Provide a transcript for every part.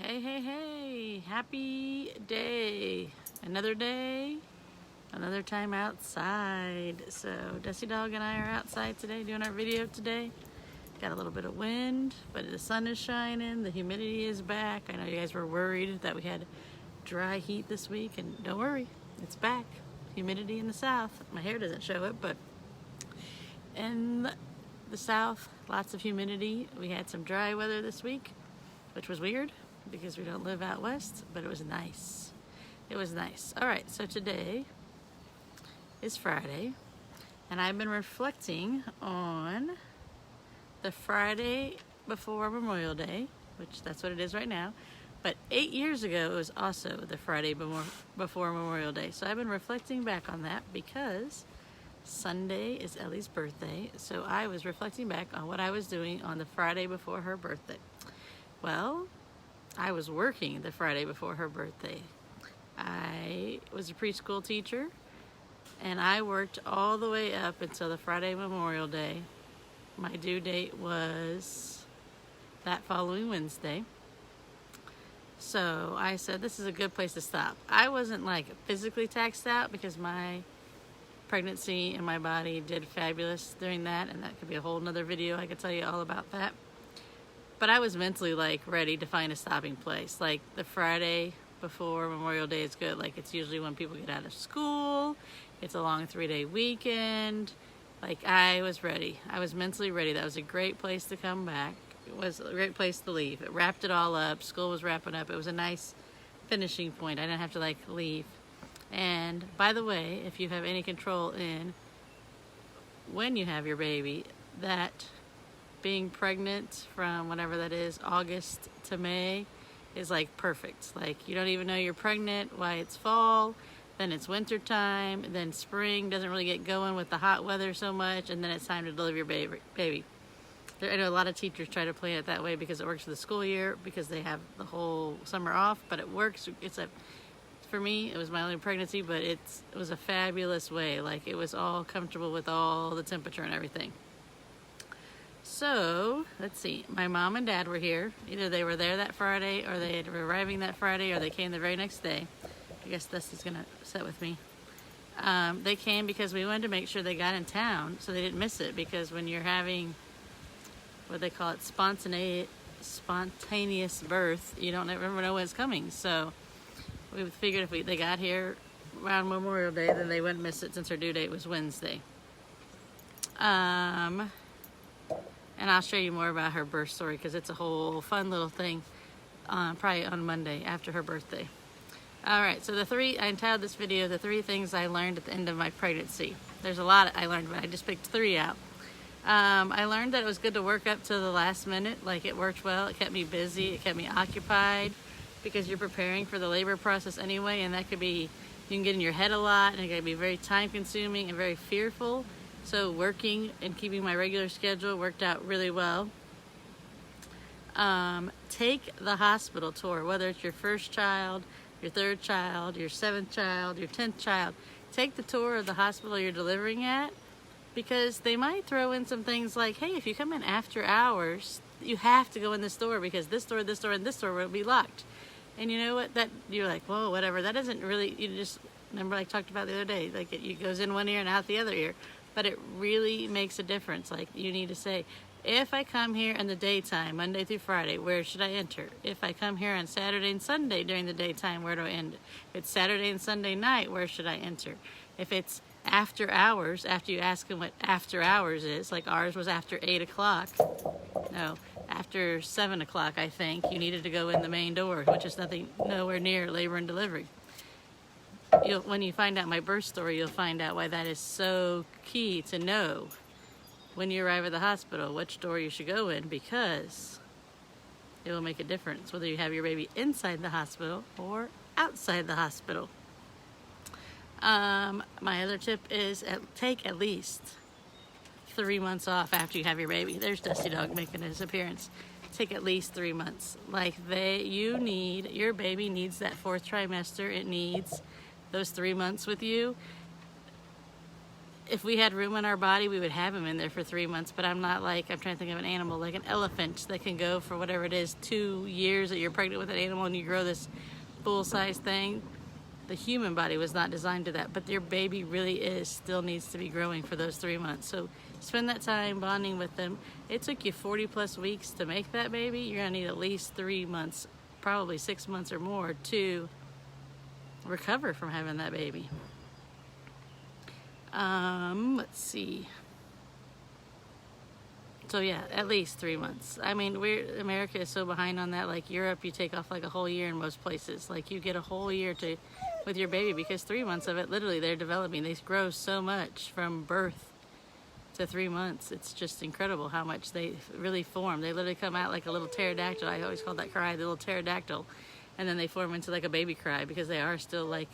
Hey, hey, hey, happy day. Another day, another time outside. So Dusty Dog and I are outside today doing our video today. Got a little bit of wind, but the sun is shining, the humidity is back. I know you guys were worried that we had dry heat this week, and don't worry, it's back. Humidity in the south. My hair doesn't show it, but in the south, lots of humidity. We had some dry weather this week, which was weird because we don't live out west, but it was nice. It was nice. All right, so today is Friday, and I've been reflecting on the Friday before Memorial Day, which that's what it is right now, but 8 years ago it was also the Friday before Memorial Day. So I've been reflecting back on that because Sunday is Ellie's birthday, so I was reflecting back on what I was doing on the Friday before her birthday. Well, I was working the Friday before her birthday. I was a preschool teacher, and I worked all the way up until the Friday Memorial Day. My due date was that following Wednesday. So I said, this is a good place to stop. I wasn't like physically taxed out because my pregnancy and my body did fabulous during that, and that could be a whole nother video. I could tell you all about that. But I was mentally like ready to find a stopping place. Like the Friday before Memorial Day is good. Like it's usually when people get out of school. It's a long 3-day weekend. Like I was ready. I was mentally ready. That was a great place to come back. It was a great place to leave. It wrapped it all up. School was wrapping up. It was a nice finishing point. I didn't have to like leave. And by the way, if you have any control in when you have your baby, that being pregnant from whatever that is, August to May, is like perfect. Like you don't even know you're pregnant. Why it's fall, then it's winter time, then spring doesn't really get going with the hot weather so much, and then it's time to deliver your baby. I know a lot of teachers try to plan it that way because it works for the school year, because they have the whole summer off, but it works. For me, it was my only pregnancy, but it was a fabulous way. Like it was all comfortable with all the temperature and everything. So, let's see, my mom and dad were here. Either they were there that Friday, or they were arriving that Friday, or they came the very next day. I guess Dusty's gonna sit with me. They came because we wanted to make sure they got in town so they didn't miss it, because when you're having, what they call it, spontaneous birth, you don't ever know when it's coming. So we figured if they got here around Memorial Day, then they wouldn't miss it since her due date was Wednesday. And I'll show you more about her birth story because it's a whole fun little thing, probably on Monday after her birthday. All right, so I entitled this video, The 3 Things I Learned at the End of My Pregnancy. There's a lot I learned, but I just picked 3 out. I learned that it was good to work up to the last minute. Like it worked well, it kept me busy, it kept me occupied, because you're preparing for the labor process anyway, and that could be, you can get in your head a lot, and it can be very time consuming and very fearful. So working and keeping my regular schedule worked out really well. Take the hospital tour, whether it's your first child, your third child, your 7th child, your 10th child. Take the tour of the hospital you're delivering at, because they might throw in some things like, hey, if you come in after hours, you have to go in this door because this door, and this door will be locked. And you know what? That you're like, whoa, whatever. That doesn't really, you just, remember I talked about the other day, like it goes in one ear and out the other ear. But it really makes a difference. Like you need to say, if I come here in the daytime, Monday through Friday, where should I enter? If I come here on Saturday and Sunday during the daytime, where do I enter? If it's Saturday and Sunday night, where should I enter? If it's after hours, after you ask them what after hours is, like ours was after 8 o'clock. No, after 7 o'clock, I think, you needed to go in the main door, which is nowhere near labor and delivery. When you find out my birth story, you'll find out why that is so key to know when you arrive at the hospital which door you should go in, because it will make a difference whether you have your baby inside the hospital or outside the hospital. My other tip is take at least 3 months off after you have your baby. There's Dusty Dog making his appearance. Take at least 3 months. Like your baby needs that 4th trimester. It needs those 3 months with you. if we had room in our body, we would have him in there for 3 months, but I'm not like, I'm trying to think of an animal, like an elephant that can go for whatever it is, 2 years that you're pregnant with an animal and you grow this full-size thing. The human body was not designed to that, but your baby really still needs to be growing for those 3 months. So spend that time bonding with them. It took you 40 plus weeks to make that baby. You're gonna need at least 3 months, probably 6 months or more to recover from having that baby. Let's see. So yeah, at least 3 months. I mean, America is so behind on that. Like Europe, you take off like a whole year in most places. Like you get a whole year with your baby, because 3 months of it, literally, they're developing. They grow so much from birth to 3 months. It's just incredible how much they really form. They literally come out like a little pterodactyl. I always call that cry the little pterodactyl, and then they form into like a baby cry, because they are still like,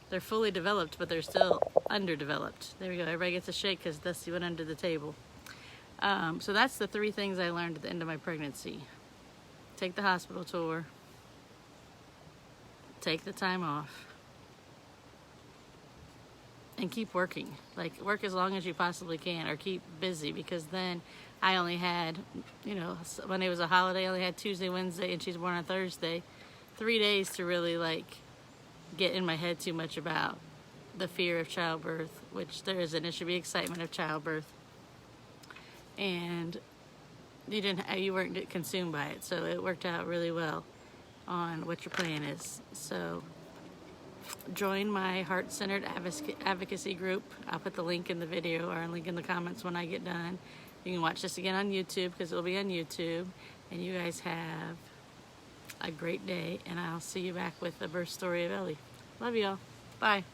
they're fully developed, but they're still underdeveloped. There we go. Everybody gets a shake because Dusty went under the table. So that's the 3 things I learned at the end of my pregnancy. Take the hospital tour. Take the time off. And keep working. Like, work as long as you possibly can, or keep busy, because then I only had, when it was a holiday, I only had Tuesday, Wednesday, and she's born on Thursday. 3 days to really, like, get in my head too much about the fear of childbirth, which there isn't. It should be excitement of childbirth. And you weren't consumed by it, so it worked out really well on what your plan is. So join my heart-centered advocacy group. I'll put the link in the video, or a link in the comments when I get done. You can watch this again on YouTube, because it'll be on YouTube. And you guys have a great day, and I'll see you back with the birth story of Ellie. Love y'all. Bye.